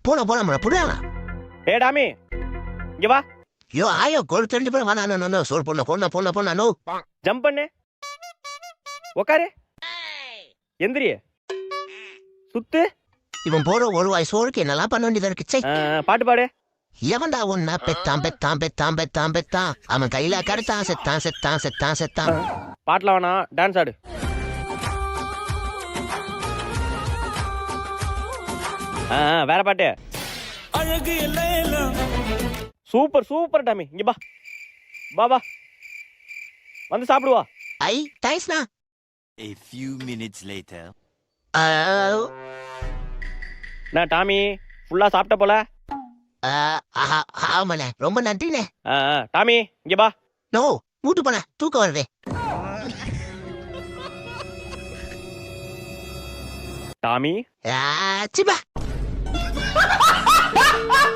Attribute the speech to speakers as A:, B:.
A: போலாம் புரியாங்க.
B: ஏ டாமி இங்க வா.
A: ஐயோ ஆயோ கோல் தெரிஞ்சு போய் வேணா சோறு பொண்ணு நோ.
B: ஜம்ப் பண்ணு, உக்காரு, எந்திரி, சுத்து.
A: இவன் போற ஒரு வாய் சோறுக்கு என்னெல்லாம் பண்ண வேண்டியதா இருக்கு.
B: பாட்டு பாடு.
A: எவன்டா ஒன்னா பெத்தான் அவன் கையில கடுத்தான் செத்தான்.
B: பாட்டுல வேணா, டான்ஸ் ஆடு. வேற பாட்டு.
C: அழகு எல்லாம்
B: சூப்பர் டாமி, இங்க வா வா வந்து சாப்பிடுவா.
A: ஐ தேங்க்ஸ்ண்ணா.
C: A few minutes later.
B: நான் டாமி ஃபுல்லா சாப்பிட்ட போல.
A: ஆமாண்ணே, ரொம்ப நன்றிண்ணே.
B: டாமி இங்க வா.
A: நோ வீட்டு போன தூக்கம் வருது.
B: டாமி
A: சிப்பா